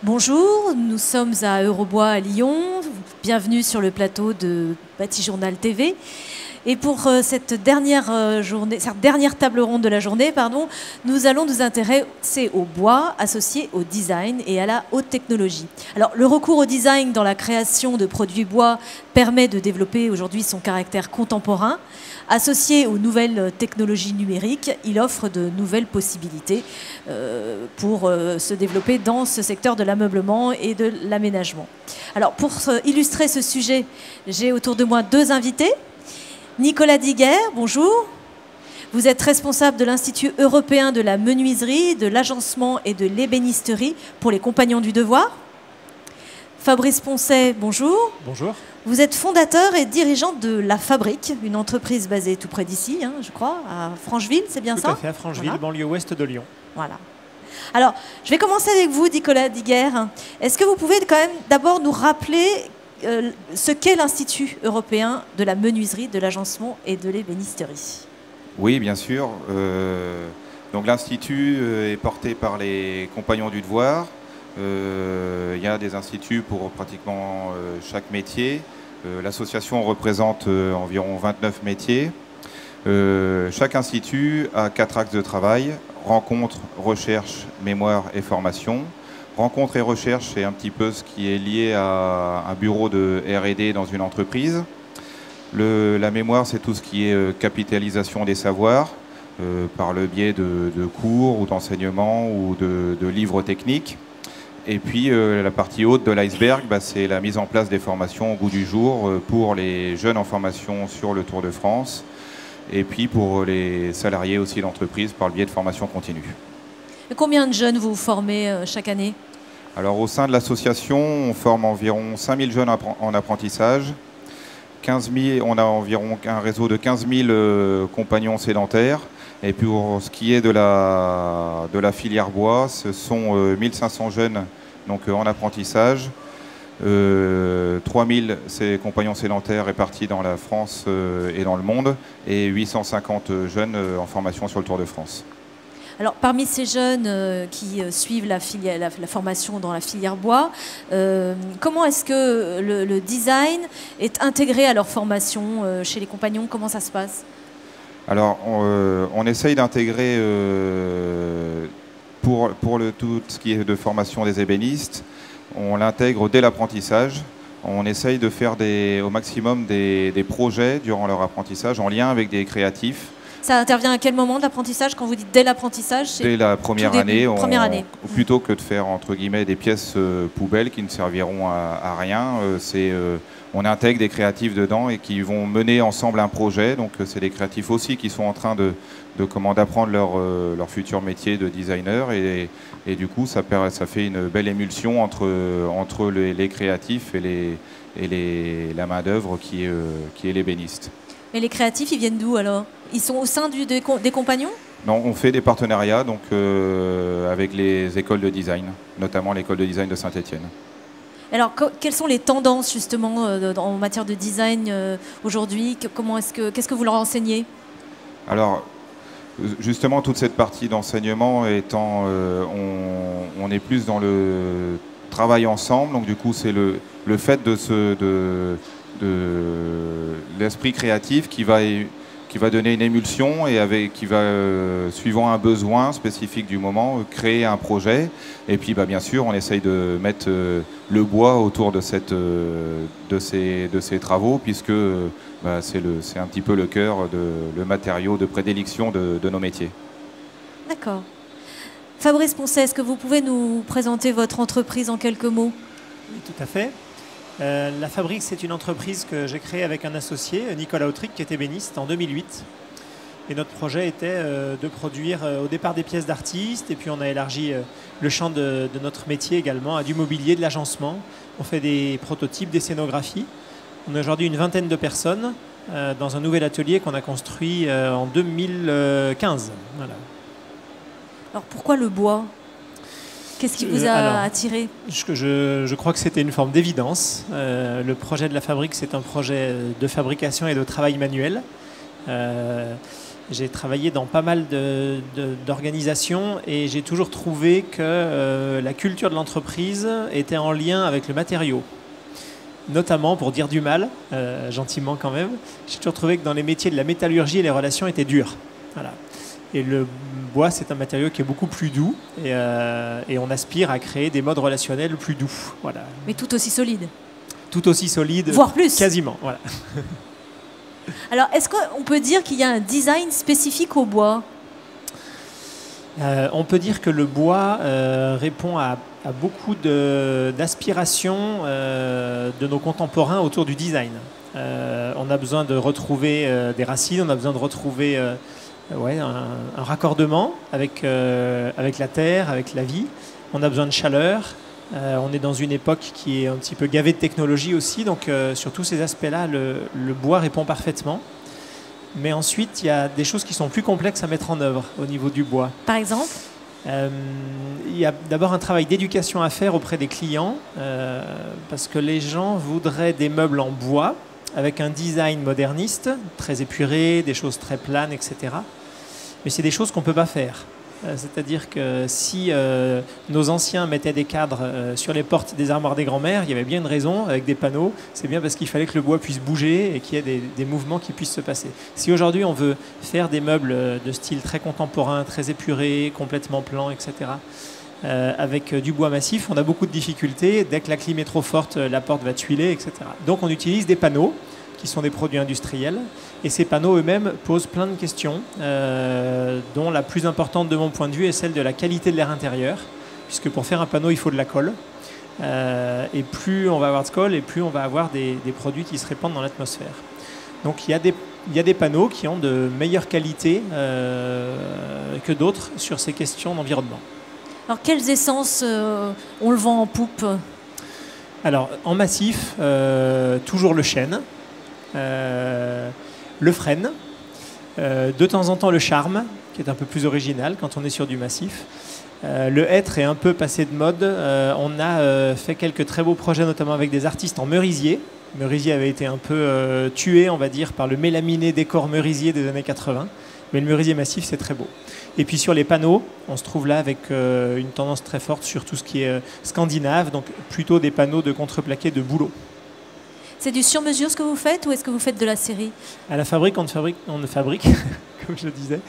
Bonjour, nous sommes à Eurobois à Lyon. Bienvenue sur le plateau de Bâti-Journal TV. Et pour cette dernière table ronde de la journée, nous allons nous intéresser au bois associé au design et à la haute technologie. Alors, le recours au design dans la création de produits bois permet de développer aujourd'hui son caractère contemporain. Associé aux nouvelles technologies numériques, il offre de nouvelles possibilités pour se développer dans ce secteur de l'ameublement et de l'aménagement. Alors, pour illustrer ce sujet, j'ai autour de moi deux invités. Nicolas Diguer, bonjour. Vous êtes responsable de l'Institut européen de la menuiserie, de l'agencement et de l'ébénisterie pour les Compagnons du Devoir. Fabrice Poncet, bonjour. Bonjour. Vous êtes fondateur et dirigeant de La Fabrique, une entreprise basée tout près d'ici, je crois, à Francheville, c'est bien ça? Tout à fait, à Francheville, voilà. Banlieue ouest de Lyon. Voilà. Alors, je vais commencer avec vous, Nicolas Diguer. Est-ce que vous pouvez quand même d'abord nous rappeler ce qu'est l'Institut européen de la menuiserie, de l'agencement et de l'ébénisterie? Oui, bien sûr. Donc l'Institut est porté par les Compagnons du Devoir. Il y a des instituts pour pratiquement chaque métier. L'association représente environ 29 métiers. Chaque institut a 4 axes de travail: rencontre, recherche, mémoire et formation. Rencontre et recherche, c'est un petit peu ce qui est lié à un bureau de R&D dans une entreprise. La mémoire, c'est tout ce qui est capitalisation des savoirs par le biais de cours ou d'enseignements ou de livres techniques. Et puis la partie haute de l'iceberg, c'est la mise en place des formations au goût du jour pour les jeunes en formation sur le Tour de France et puis pour les salariés aussi d'entreprise par le biais de formation continue. Et combien de jeunes vous formez chaque année? Alors au sein de l'association, on forme environ 5000 jeunes en apprentissage. 15 000, on a environ un réseau de 15 000 compagnons sédentaires. Et puis pour ce qui est de la filière bois, ce sont 1500 jeunes donc, en apprentissage. 3000 compagnons sédentaires répartis dans la France et dans le monde. Et 850 jeunes en formation sur le Tour de France. Alors, parmi ces jeunes qui suivent la formation dans la filière bois, comment est-ce que le design est intégré à leur formation chez les compagnons? Comment ça se passe? Alors, on essaye d'intégrer pour tout ce qui est de formation des ébénistes, on l'intègre dès l'apprentissage. On essaye de faire au maximum des projets durant leur apprentissage en lien avec des créatifs. Ça intervient à quel moment de l'apprentissage? Quand vous dites dès l'apprentissage? Dès la première année, Plutôt que de faire entre guillemets des pièces poubelles qui ne serviront à rien, on intègre des créatifs dedans et qui vont mener ensemble un projet. Donc c'est des créatifs aussi qui sont en train d'apprendre leur futur métier de designer et du coup ça fait une belle émulsion entre les créatifs et la main d'œuvre qui est l'ébéniste. Et les créatifs, ils viennent d'où alors? Ils sont au sein des compagnons? Non, on fait des partenariats donc, avec les écoles de design, notamment l'école de design de Saint-Étienne. Alors, quelles sont les tendances justement en matière de design aujourd'hui? Qu'est-ce que vous leur enseignez? Alors, justement, toute cette partie d'enseignement étant, on est plus dans le travail ensemble, donc du coup, c'est le fait de l'esprit créatif qui va donner une émulsion et qui va, suivant un besoin spécifique du moment, créer un projet. Et puis bien sûr, on essaye de mettre le bois autour de ces travaux, puisque c'est un petit peu le cœur, le matériau de prédilection de nos métiers. D'accord. Fabrice Poncet, est-ce que vous pouvez nous présenter votre entreprise en quelques mots? Oui, tout à fait. La Fabrique, c'est une entreprise que j'ai créée avec un associé, Nicolas Autric, qui est ébéniste en 2008. Et notre projet était de produire au départ des pièces d'artistes, et puis on a élargi le champ de notre métier également à du mobilier, de l'agencement. On fait des prototypes, des scénographies. On a aujourd'hui une vingtaine de personnes dans un nouvel atelier qu'on a construit en 2015. Voilà. Alors pourquoi le bois? Qu'est-ce qui vous a attiré? Je crois que c'était une forme d'évidence. Le projet de la fabrique, c'est un projet de fabrication et de travail manuel. J'ai travaillé dans pas mal d'organisations et j'ai toujours trouvé que la culture de l'entreprise était en lien avec le matériau. Notamment, pour dire du mal, gentiment quand même, j'ai toujours trouvé que dans les métiers de la métallurgie, les relations étaient dures. Voilà. Et le bois, c'est un matériau qui est beaucoup plus doux et on aspire à créer des modes relationnels plus doux. Voilà. Mais tout aussi solide. Tout aussi solide. Voire plus. Quasiment, voilà. Alors, est-ce qu'on peut dire qu'il y a un design spécifique au bois? On peut dire que le bois répond à beaucoup d'aspirations de nos contemporains autour du design. On a besoin de retrouver des racines, on a besoin de retrouver un raccordement avec la terre, avec la vie. On a besoin de chaleur. On est dans une époque qui est un petit peu gavée de technologie aussi, donc sur tous ces aspects-là, le bois répond parfaitement. Mais ensuite, il y a des choses qui sont plus complexes à mettre en œuvre au niveau du bois. Par exemple? Il y a d'abord un travail d'éducation à faire auprès des clients, parce que les gens voudraient des meubles en bois, avec un design moderniste, très épuré, des choses très planes, etc. Mais c'est des choses qu'on ne peut pas faire. C'est-à-dire que si nos anciens mettaient des cadres sur les portes des armoires des grands-mères, il y avait bien une raison, avec des panneaux. C'est bien parce qu'il fallait que le bois puisse bouger et qu'il y ait des mouvements qui puissent se passer. Si aujourd'hui on veut faire des meubles de style très contemporain, très épuré, complètement plan, etc., avec du bois massif, on a beaucoup de difficultés. Dès que la clim est trop forte, la porte va tuiler, etc. Donc on utilise des panneaux qui sont des produits industriels. Et ces panneaux eux-mêmes posent plein de questions, dont la plus importante de mon point de vue est celle de la qualité de l'air intérieur, puisque pour faire un panneau, il faut de la colle. Et plus on va avoir de colle, et plus on va avoir des produits qui se répandent dans l'atmosphère. Donc il y a des panneaux qui ont de meilleure qualité que d'autres sur ces questions d'environnement. Alors quelles essences on le vend en poupe? Alors en massif, toujours le chêne. Le frêne, de temps en temps le charme, qui est un peu plus original quand on est sur du massif. Le hêtre est un peu passé de mode. On a fait quelques très beaux projets, notamment avec des artistes en merisier. Merisier avait été un peu tué, on va dire, par le mélaminé décor merisier des années 80. Mais le merisier massif, c'est très beau. Et puis sur les panneaux, on se trouve là avec une tendance très forte sur tout ce qui est scandinave, donc plutôt des panneaux de contreplaqué de bouleau. C'est du sur-mesure ce que vous faites ou est-ce que vous faites de la série? À la fabrique, on ne fabrique comme je le disais,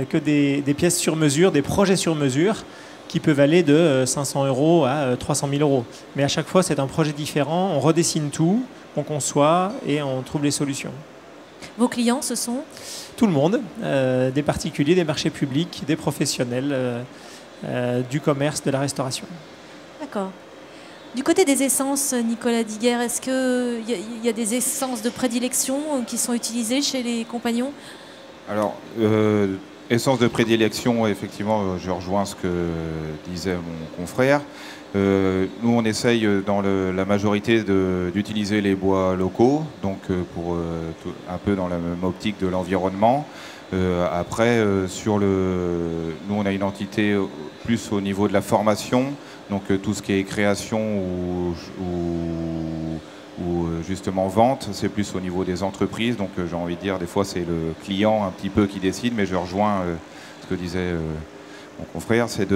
que des pièces sur mesure, des projets sur mesure qui peuvent aller de 500 € à 300 000 €. Mais à chaque fois, c'est un projet différent. On redessine tout, on conçoit et on trouve les solutions. Vos clients, ce sont? Tout le monde, des particuliers, des marchés publics, des professionnels, du commerce, de la restauration. D'accord. Du côté des essences, Nicolas Diguer, est-ce qu'il y a des essences de prédilection qui sont utilisées chez les compagnons? Alors, essence de prédilection, effectivement, je rejoins ce que disait mon confrère. Nous, on essaye dans la majorité d'utiliser les bois locaux, donc pour un peu dans la même optique de l'environnement. Après, nous, on a une entité plus au niveau de la formation, donc tout ce qui est création ou justement vente, c'est plus au niveau des entreprises. Donc j'ai envie de dire, des fois, c'est le client un petit peu qui décide, mais je rejoins ce que disait mon confrère, c'est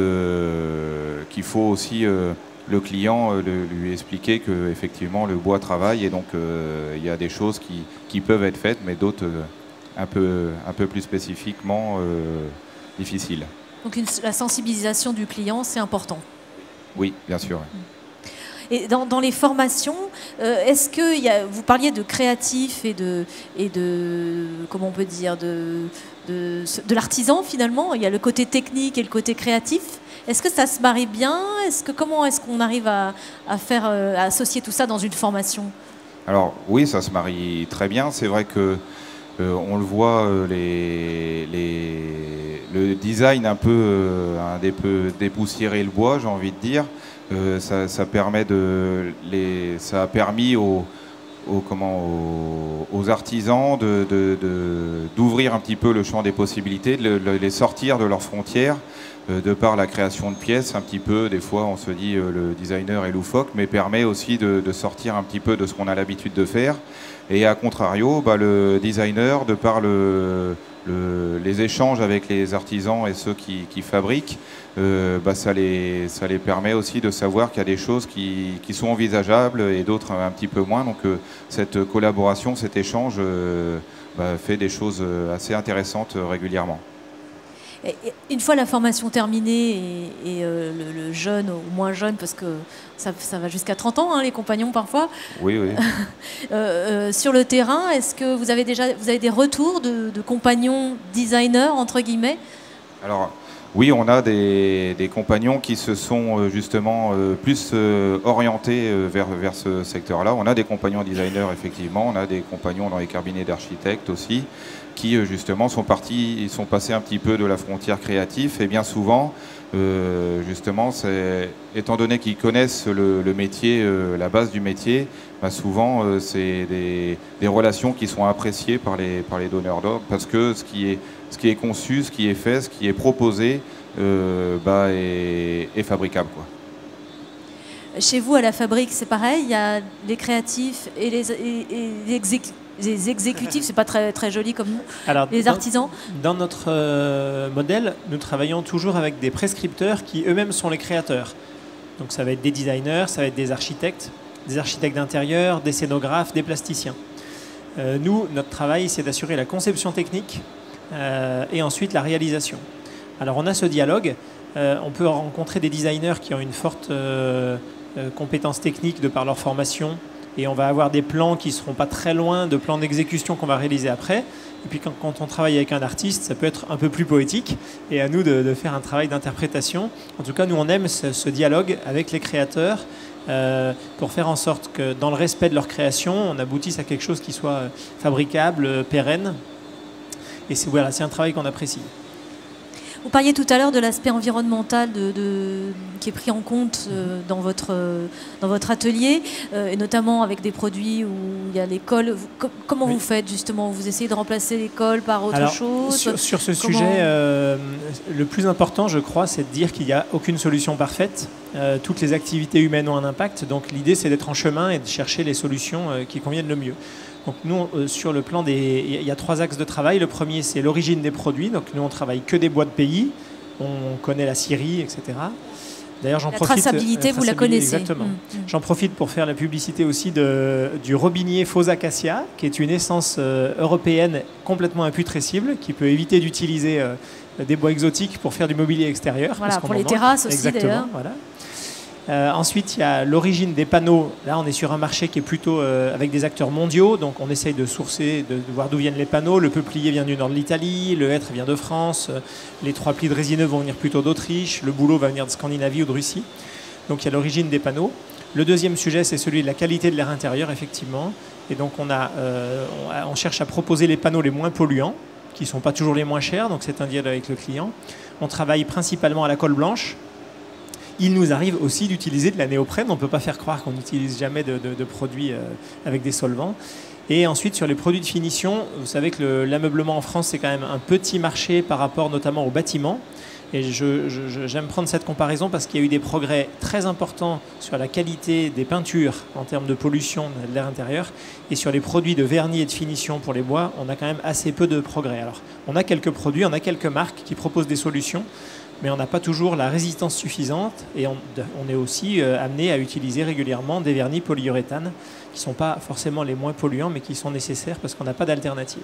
qu'il faut aussi le client lui expliquer qu'effectivement le bois travaille et donc il y a des choses qui peuvent être faites, mais d'autres un peu plus spécifiquement difficiles. Donc la sensibilisation du client, c'est important. Oui, bien sûr. Et dans les formations, est-ce que vous parliez de créatif et de comment on peut dire, de l'artisan finalement. Il y a le côté technique et le côté créatif. Est-ce que ça se marie bien? Comment est-ce qu'on arrive à associer tout ça dans une formation? Alors oui, ça se marie très bien. C'est vrai que On le voit, le design un peu dépoussiérer le bois, j'ai envie de dire. Ça a permis aux artisans d'ouvrir un petit peu le champ des possibilités, de les sortir de leurs frontières, de par la création de pièces. Un petit peu, des fois on se dit le designer est loufoque, mais permet aussi de sortir un petit peu de ce qu'on a l'habitude de faire. Et à contrario, le designer, de par les échanges avec les artisans et ceux qui fabriquent, ça les permet aussi de savoir qu'il y a des choses qui sont envisageables et d'autres un petit peu moins. Donc cette collaboration, cet échange fait des choses assez intéressantes régulièrement. Et une fois la formation terminée et le jeune ou moins jeune, parce que ça va jusqu'à 30 ans, hein, les compagnons parfois. Oui, oui. Sur le terrain, est-ce que vous avez des retours de compagnons designers, entre guillemets? Alors, oui, on a des compagnons qui se sont justement plus orientés vers ce secteur-là. On a des compagnons designers, effectivement. On a des compagnons dans les cabinets d'architectes aussi, qui justement sont passés un petit peu de la frontière créative. Et bien souvent, justement, étant donné qu'ils connaissent le métier, la base du métier, souvent c'est des relations qui sont appréciées par les donneurs d'ordre, parce que ce qui est conçu, ce qui est fait, ce qui est proposé est fabricable, quoi. Chez vous, à la fabrique, c'est pareil, il y a les créatifs et les exécutifs, c'est pas très joli comme nous. Alors, les artisans. Dans notre modèle, nous travaillons toujours avec des prescripteurs qui eux-mêmes sont les créateurs. Donc ça va être des designers, ça va être des architectes d'intérieur, des scénographes, des plasticiens. Nous, notre travail, c'est d'assurer la conception technique et ensuite la réalisation. Alors on a ce dialogue. On peut rencontrer des designers qui ont une forte compétence technique de par leur formation. Et on va avoir des plans qui ne seront pas très loin de plans d'exécution qu'on va réaliser après. Et puis quand on travaille avec un artiste, ça peut être un peu plus poétique. Et à nous de faire un travail d'interprétation. En tout cas, nous, on aime ce dialogue avec les créateurs pour faire en sorte que dans le respect de leur création, on aboutisse à quelque chose qui soit fabricable, pérenne. Et c'est un travail qu'on apprécie. Vous parliez tout à l'heure de l'aspect environnemental qui est pris en compte dans votre atelier, et notamment avec des produits où il y a les cols. Comment vous faites justement? Vous essayez de remplacer les cols par autre chose? Sur ce sujet, le plus important, je crois, c'est de dire qu'il n'y a aucune solution parfaite. Toutes les activités humaines ont un impact, donc l'idée c'est d'être en chemin et de chercher les solutions qui conviennent le mieux. Donc nous, sur le plan il y a 3 axes de travail. Le premier, c'est l'origine des produits. Donc nous, on travaille que des bois de pays. On connaît la Syrie, etc. D'ailleurs, j'en profite. La traçabilité, vous la connaissez. Exactement. J'en profite pour faire la publicité aussi du robinier faux acacia, qui est une essence européenne complètement imputrescible, qui peut éviter d'utiliser des bois exotiques pour faire du mobilier extérieur. Voilà, pour les terrasses aussi, d'ailleurs. Voilà. Ensuite, il y a l'origine des panneaux. Là, on est sur un marché qui est plutôt avec des acteurs mondiaux. Donc, on essaye de sourcer, de voir d'où viennent les panneaux. Le peuplier vient du nord de l'Italie, le hêtre vient de France, les 3 plis de résineux vont venir plutôt d'Autriche, le bouleau va venir de Scandinavie ou de Russie. Donc, il y a l'origine des panneaux. Le deuxième sujet, c'est celui de la qualité de l'air intérieur, effectivement. Et donc, on cherche à proposer les panneaux les moins polluants, qui ne sont pas toujours les moins chers. Donc, c'est un dialogue avec le client. On travaille principalement à la colle blanche. Il nous arrive aussi d'utiliser de la néoprène. On ne peut pas faire croire qu'on n'utilise jamais de produits avec des solvants. Et ensuite, sur les produits de finition, vous savez que l'ameublement en France, c'est quand même un petit marché par rapport notamment aux bâtiments. Et j'aime prendre cette comparaison parce qu'il y a eu des progrès très importants sur la qualité des peintures en termes de pollution de l'air intérieur. Et sur les produits de vernis et de finition pour les bois, on a quand même assez peu de progrès. Alors, on a quelques produits, on a quelques marques qui proposent des solutions, mais on n'a pas toujours la résistance suffisante et on est aussi amené à utiliser régulièrement des vernis polyuréthane qui ne sont pas forcément les moins polluants, mais qui sont nécessaires parce qu'on n'a pas d'alternative.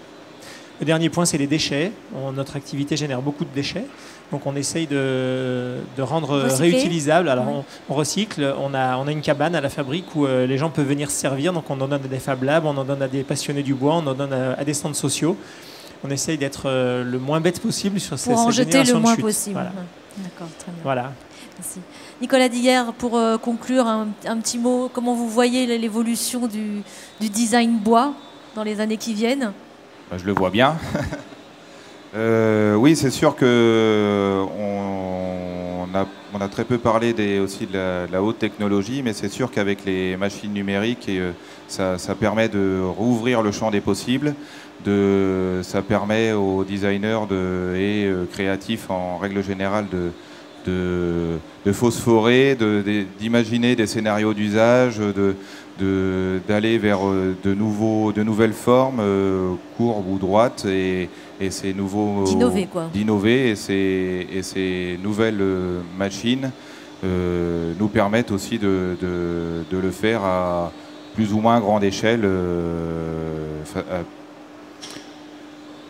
Le dernier point, c'est les déchets. Notre activité génère beaucoup de déchets, donc on essaye de rendre réutilisable. Alors on recycle, on a une cabane à la fabrique où les gens peuvent venir se servir, donc on en donne à des Fab Labs, on en donne à des passionnés du bois, on en donne à des centres sociaux. On essaye d'être le moins bête possible sur ces générations de chute. Pour en jeter le moins possible. Voilà. D'accord, très bien. Voilà. Merci. Nicolas Diguerre, pour conclure, un petit mot, comment vous voyez l'évolution du design bois dans les années qui viennent? Je le vois bien. Oui, c'est sûr que on a très peu parlé aussi de la haute technologie, mais c'est sûr qu'avec les machines numériques, ça permet de rouvrir le champ des possibles. Ça permet aux designers et créatifs en règle générale de phosphorer, d'imaginer des scénarios d'usage, d'aller vers de nouvelles formes, courbes ou droites, et ces nouveaux d'innover, et ces nouvelles machines nous permettent aussi de le faire à plus ou moins grande échelle,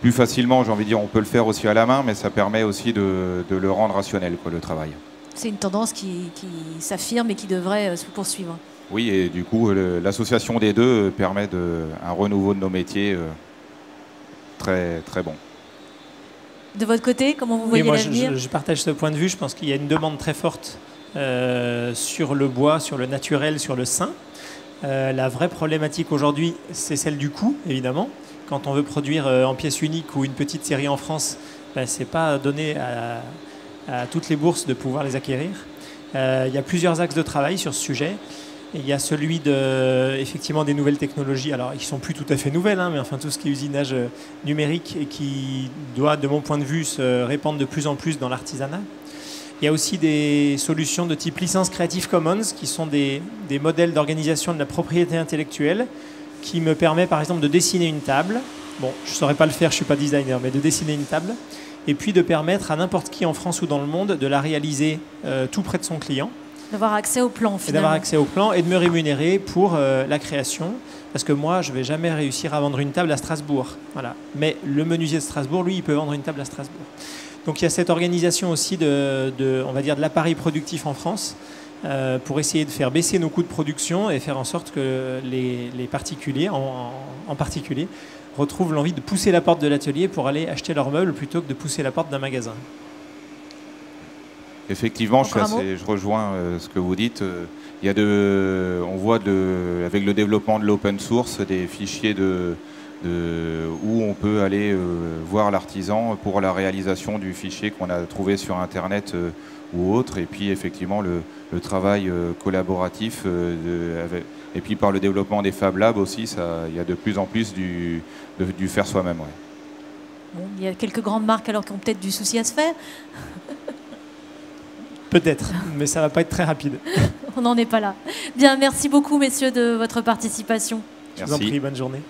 plus facilement, j'ai envie de dire. On peut le faire aussi à la main, mais ça permet aussi de le rendre rationnel, quoi, le travail. C'est une tendance qui s'affirme et qui devrait se poursuivre. Oui, et du coup, l'association des deux permet un renouveau de nos métiers très, très bon. De votre côté, comment vous voyez l'avenir ? Je partage ce point de vue. Je pense qu'il y a une demande très forte sur le bois, sur le naturel, sur le sain. La vraie problématique aujourd'hui, c'est celle du coût, évidemment. Quand on veut produire en pièces uniques ou une petite série en France, ce n'est pas donné à toutes les bourses de pouvoir les acquérir. Il y a plusieurs axes de travail sur ce sujet. Il y a celui effectivement des nouvelles technologies, alors qui ne sont plus tout à fait nouvelles, mais enfin tout ce qui est usinage numérique et qui doit, de mon point de vue, se répandre de plus en plus dans l'artisanat. Il y a aussi des solutions de type licence Creative Commons, qui sont des modèles d'organisation de la propriété intellectuelle, qui me permet par exemple de dessiner une table. Bon, je ne saurais pas le faire, je ne suis pas designer, mais de dessiner une table, et puis de permettre à n'importe qui en France ou dans le monde de la réaliser tout près de son client. D'avoir accès au plan, finalement. Et d'avoir accès au plan et de me rémunérer pour la création. Parce que moi, je ne vais jamais réussir à vendre une table à Strasbourg. Voilà. Mais le menuisier de Strasbourg, lui, il peut vendre une table à Strasbourg. Donc il y a cette organisation aussi on va dire, de l'appareil productif en France pour essayer de faire baisser nos coûts de production et faire en sorte que les particuliers, en particulier, retrouvent l'envie de pousser la porte de l'atelier pour aller acheter leurs meubles plutôt que de pousser la porte d'un magasin. Effectivement, je rejoins ce que vous dites. On voit avec le développement de l'open source des fichiers où on peut aller voir l'artisan pour la réalisation du fichier qu'on a trouvé sur Internet ou autre. Et puis effectivement le travail collaboratif et puis par le développement des Fab Labs aussi, il y a de plus en plus du faire soi-même. Ouais. Bon, il y a quelques grandes marques alors qui ont peut-être du souci à se faire. Peut-être, mais ça ne va pas être très rapide. On n'en est pas là. Bien, merci beaucoup, messieurs, de votre participation. Merci. Je vous en prie, bonne journée.